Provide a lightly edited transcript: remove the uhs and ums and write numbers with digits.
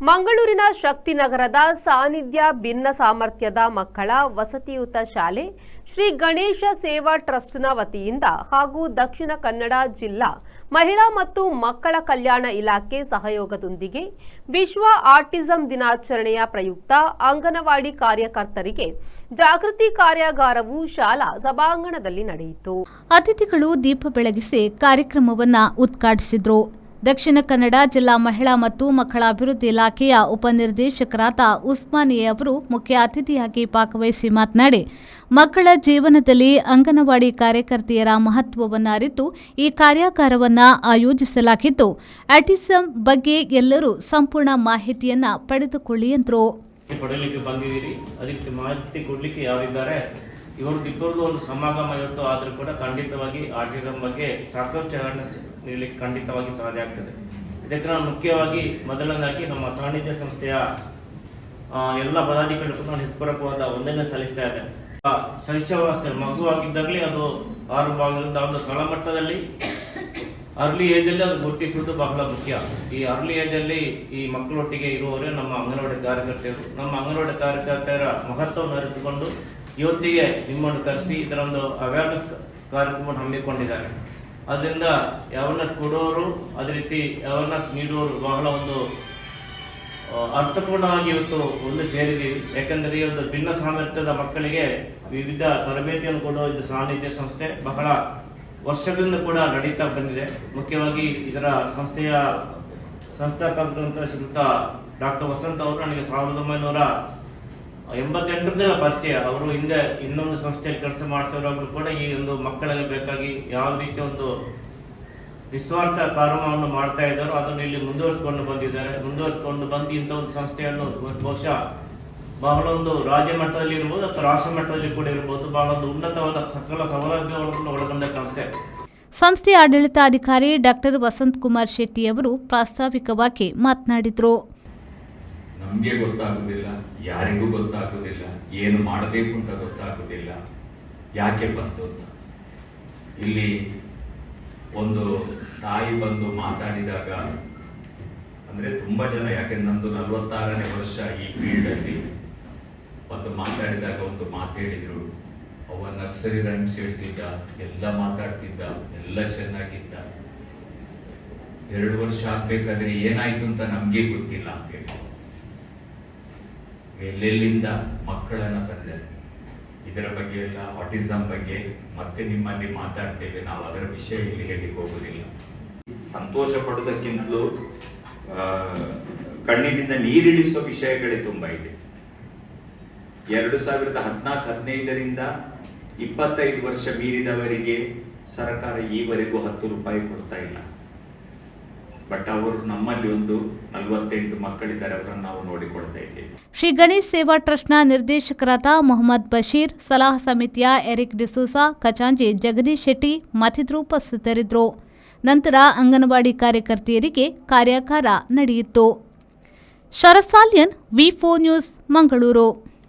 ಮಂಗಳೂರಿನ ಶಕ್ತಿನಗರದ ಸಾನ್ನಿಧ್ಯ ಭಿನ್ನ ಸಾಮರ್ಥ್ಯದ ಮಕ್ಕಳ ವಸತಿಯುತ ಶಾಲೆ ಶ್ರೀ ಗಣೇಶ ಸೇವಾ ಟ್ರಸ್ಟ್ನ ವತಿಯಿಂದ ಹಾಗೂ ದಕ್ಷಿಣ ಕನ್ನಡ ಜಿಲ್ಲಾ ಮಹಿಳಾ ಮತ್ತು ಮಕ್ಕಳ ಕಲ್ಯಾಣ ಇಲಾಖೆ ಸಹಯೋಗದೊಂದಿಗೆ ವಿಶ್ವ ಆಟಿಸಂ ದಿನಾಚರಣೆಯ ಪ್ರಯುಕ್ತ ಅಂಗನವಾಡಿ ಕಾರ್ಯಕರ್ತರಿಗೆ ಜಾಗೃತಿ ಕಾರ್ಯಾಗಾರವು ಶಾಲಾ ಸಭಾಂಗಣದಲ್ಲಿ ನಡೆಯಿತು. ಅತಿಥಿಗಳು ದೀಪ ಬೆಳಗಿಸಿ ಕಾರ್ಯಕ್ರಮವನ್ನು ಉದ್ಘಾಟಿಸಿದರು. ದಕ್ಷಿಣ ಕನ್ನಡ ಜಿಲ್ಲಾ ಮಹಿಳಾ ಮತ್ತು ಮಕ್ಕಳ ಅಭಿವೃದ್ಧಿ ಇಲಾಖೆಯ ಉಪನಿರ್ದೇಶಕರಾದ ಉಸ್ಮಾನಿಯಾ ಅವರು ಮುಖ್ಯ ಅತಿಥಿಯಾಗಿ ಭಾಗವಹಿಸಿ ಮಾತನಾಡಿ, ಮಕ್ಕಳ ಜೀವನದಲ್ಲಿ ಅಂಗನವಾಡಿ ಕಾರ್ಯಕರ್ತೆಯರ ಮಹತ್ವವನ್ನು ಅರಿತು ಈ ಕಾರ್ಯಾಗಾರವನ್ನು ಆಯೋಜಿಸಲಾಗಿದ್ದು, ಆಟಿಸಂ ಬಗ್ಗೆ ಎಲ್ಲರೂ ಸಂಪೂರ್ಣ ಮಾಹಿತಿಯನ್ನು ಪಡೆದುಕೊಳ್ಳಿ ಎಂದರು. ಅದಕ್ಕೆ ಮಾಹಿತಿ ಕೊಡಲಿಕ್ಕೆ ಯಾರಿದ್ದಾರೆ, ಇಬ್ಬರದ್ದು ಒಂದು ಸಮಾಗಮ ಇವತ್ತು ಆದರೂ ಕೂಡ ಖಂಡಿತವಾಗಿ ಆಟಿಸಂ ಬಗ್ಗೆ ಸಾಕಷ್ಟು ಅವೇರ್ನೆಸ್ ನೀಡಲಿಕ್ಕೆ ಖಂಡಿತವಾಗಿ ಸಾಧ್ಯ ಆಗ್ತದೆ. ಇದಕ್ಕೆ ನಾವು ಮುಖ್ಯವಾಗಿ ಮೊದಲನೇದಾಗಿ ನಮ್ಮ ಸಾನ್ನಿಧ್ಯ ಸಂಸ್ಥೆಯ ಎಲ್ಲ ಪದಾಧಿಕಾರಿಗಳು ನಾನು ಹೃತ್ಪೂರ್ವಕವಾದ ವಂದನೆ ಸಲ್ಲಿಸ್ತಾ ಇದ್ದೇನೆ. ಶೈಶವಾವಸ್ಥೆ ಮಗುವಾಗಿದ್ದಾಗಲೇ ಅದು 6 ಭಾಗದಿಂದ ಒಂದು ತಳಮಟ್ಟದಲ್ಲಿ ಅರ್ಲಿ ಏಜಲ್ಲಿ ಅದು ಗುರುತಿಸುವುದು ಬಹಳ ಮುಖ್ಯ. ಈ ಅರ್ಲಿ ಏಜಲ್ಲಿ ಈ ಮಕ್ಕಳೊಟ್ಟಿಗೆ ಇರುವವರೇ ನಮ್ಮ ಅಂಗನವಾಡಿ ಕಾರ್ಯಕರ್ತೆಯರು. ನಮ್ಮ ಅಂಗನವಾಡಿ ಕಾರ್ಯಕರ್ತೆಯರ ಮಹತ್ವವನ್ನು ಅರಿತುಕೊಂಡು ಇವತ್ತಿಗೆ ನಿಮ್ಮನ್ನು ಕರೆಸಿ ಇದರೊಂದು ಅವೇರ್ನೆಸ್ ಕಾರ್ಯಕ್ರಮವನ್ನು ಹಮ್ಮಿಕೊಂಡಿದ್ದಾರೆ. ಅದರಿಂದ ಅವೇರ್ನೆಸ್ ಕೊಡುವವರು ಅದೇ ರೀತಿ ಅವೇರ್ನೆಸ್ ನೀಡುವವರು ಬಹಳ ಒಂದು ಅರ್ಥಪೂರ್ಣವಾಗಿ ಇವತ್ತು ಒಂದು ಸೇರಿದ್ದೀವಿ. ಯಾಕಂದರೆ ಈ ಒಂದು ಭಿನ್ನ ಸಾಮರ್ಥ್ಯದ ಮಕ್ಕಳಿಗೆ ವಿವಿಧ ತರಬೇತಿಯನ್ನು ಕೊಡುವ ಇದು ಸಾನ್ನಿಧ್ಯ ಸಂಸ್ಥೆ ಬಹಳ ವರ್ಷಗಳಿಂದ ಕೂಡ ನಡೀತಾ ಬಂದಿದೆ. ಮುಖ್ಯವಾಗಿ ಇದರ ಸಂಸ್ಥೆಯ ಸಂಸ್ಥಾಪಕರಂತ ಶ್ರೀಯುತ ಡಾಕ್ಟರ್ ವಸಂತ್ ಅವರು ನನಗೆ 1988ರಿಂದ ಪರಿಚಯ. ಅವರು ಹಿಂದೆ ಇನ್ನೊಂದು ಸಂಸ್ಥೆಯಲ್ಲಿ ಕೆಲಸ ಮಾಡ್ತಿರೋರು ಕೂಡ ಈ ಒಂದು ಮಕ್ಕಳಿಗೆ ಬೇಕಾಗಿ ಯಾವ ರೀತಿ ಒಂದು ನಿಸ್ವಾರ್ಥ ಕಾರ್ಯವನ್ನು ಮಾಡ್ತಾ ಇದ್ದಾರೋ ಅದನ್ನು ಇಲ್ಲಿ ಮುಂದುವರಿಸಿಕೊಂಡು ಬಂದು ಇಂಥ ಒಂದು ಸಂಸ್ಥೆಯನ್ನು ಬಹುಶಃ ಬಹಳ ಒಂದು ರಾಜ್ಯ ಮಟ್ಟದಲ್ಲಿ ಇರ್ಬೋದು ಅಥವಾ ರಾಷ್ಟ್ರ ಮಟ್ಟದಲ್ಲಿ ಕೂಡ ಇರ್ಬೋದು, ಬಹಳ ಒಂದು ಉನ್ನತವಾದ ಸಕಲ ಸೌಲಭ್ಯಗಳನ್ನು ಒಳಗೊಂಡ ಸಂಸ್ಥೆ. ಸಂಸ್ಥೆಯ ಆಡಳಿತಾಧಿಕಾರಿ ಡಾಕ್ಟರ್ ವಸಂತ್ ಕುಮಾರ್ ಶೆಟ್ಟಿ ಅವರು ಪ್ರಾಸ್ತಾವಿಕವಾಗಿ ಮಾತನಾಡಿದರು. ನಮಗೆ ಗೊತ್ತಾಗುವುದಿಲ್ಲ, ಯಾರಿಗೂ ಗೊತ್ತಾಗುವುದಿಲ್ಲ, ಏನು ಮಾಡಬೇಕು ಅಂತ ಗೊತ್ತಾಗುವುದಿಲ್ಲ, ಯಾಕೆ ಬಂತು ಅಂತ. ಇಲ್ಲಿ ಒಂದು ತಾಯಿ ಬಂದು ಮಾತಾಡಿದಾಗ ಅಂದರೆ ತುಂಬ ಜನ, ಯಾಕೆಂದ್ರೆ ನಂದು 46ನೇ ವರ್ಷ ಈ ಫೀಲ್ಡಲ್ಲಿ, ಒಂದು ಮಾತಾಡಿದಾಗ ಒಂದು ಮಾತು ಹೇಳಿದರು. ಅವ ನರ್ಸರಿ ರೈಮ್ಸ್ ಹೇಳ್ತಿದ್ದ, ಎಲ್ಲ ಮಾತಾಡ್ತಿದ್ದ, ಎಲ್ಲ ಚೆನ್ನಾಗಿದ್ದ. 2 ವರ್ಷ ಆಗ್ಬೇಕಾದ್ರೆ ಏನಾಯ್ತು ಅಂತ ನಮಗೆ ಗೊತ್ತಿಲ್ಲ ಅಂತೇಳಿ ಎಲ್ಲೆಲ್ಲಿಂದ ಮಕ್ಕಳನ್ನ ತಂದೆ. ಇದರ ಬಗ್ಗೆ ಎಲ್ಲ ಆಟಿಸಂ ಬಗ್ಗೆ ಮತ್ತೆ ನಿಮ್ಮಲ್ಲಿ ಮಾತಾಡ್ತೇವೆ, ನಾವು ಅದರ ವಿಷಯ ಇಲ್ಲಿ ಹೇಳಿಕ್ಕೆ ಹೋಗುದಿಲ್ಲ. ಸಂತೋಷ ಪಡೋದಕ್ಕಿಂತಲೂ ಕಣ್ಣಿನಿಂದ ನೀರಿಳಿಸುವ ವಿಷಯಗಳೇ ತುಂಬ ಇದೆ. 2014-15ರಿಂದ 25 ವರ್ಷ ಮೀರಿದವರಿಗೆ ಸರ್ಕಾರ ಈವರೆಗೂ 10 ರೂಪಾಯಿ ಕೊಡ್ತಾ ಇಲ್ಲ. ಬಟ್ ಅವರು ನಮ್ಮಲ್ಲಿ ಒಂದು 48 ಮಕ್ಕಳಿದ್ದಾರೆ, ಅವರನ್ನು ನಾವು ನೋಡಿಕೊಳ್ತಾ ಇದ್ದೇವೆ. ಶ್ರೀ ಗಣೇಶ್ ಸೇವಾ ಟ್ರಸ್ಟ್ನ ನಿರ್ದೇಶಕರಾದ ಮೊಹಮ್ಮದ್ ಬಶೀರ್, ಸಲಹಾ ಸಮಿತಿಯ ಎರಿಕ್ ಡಿಸೋಸಾ, ಖಜಾಂಚಿ ಜಗದೀಶ್ ಶೆಟ್ಟಿ ಮತ್ತಿತರರು ಉಪಸ್ಥಿತರಿದ್ದರು. ನಂತರ ಅಂಗನವಾಡಿ ಕಾರ್ಯಕರ್ತೆಯರಿಗೆ ಕಾರ್ಯಾಗಾರ ನಡೆಯಿತು. ಶರಸಾಲ್ಯನ್, ವಿ4 ನ್ಯೂಸ್, ಮಂಗಳೂರು.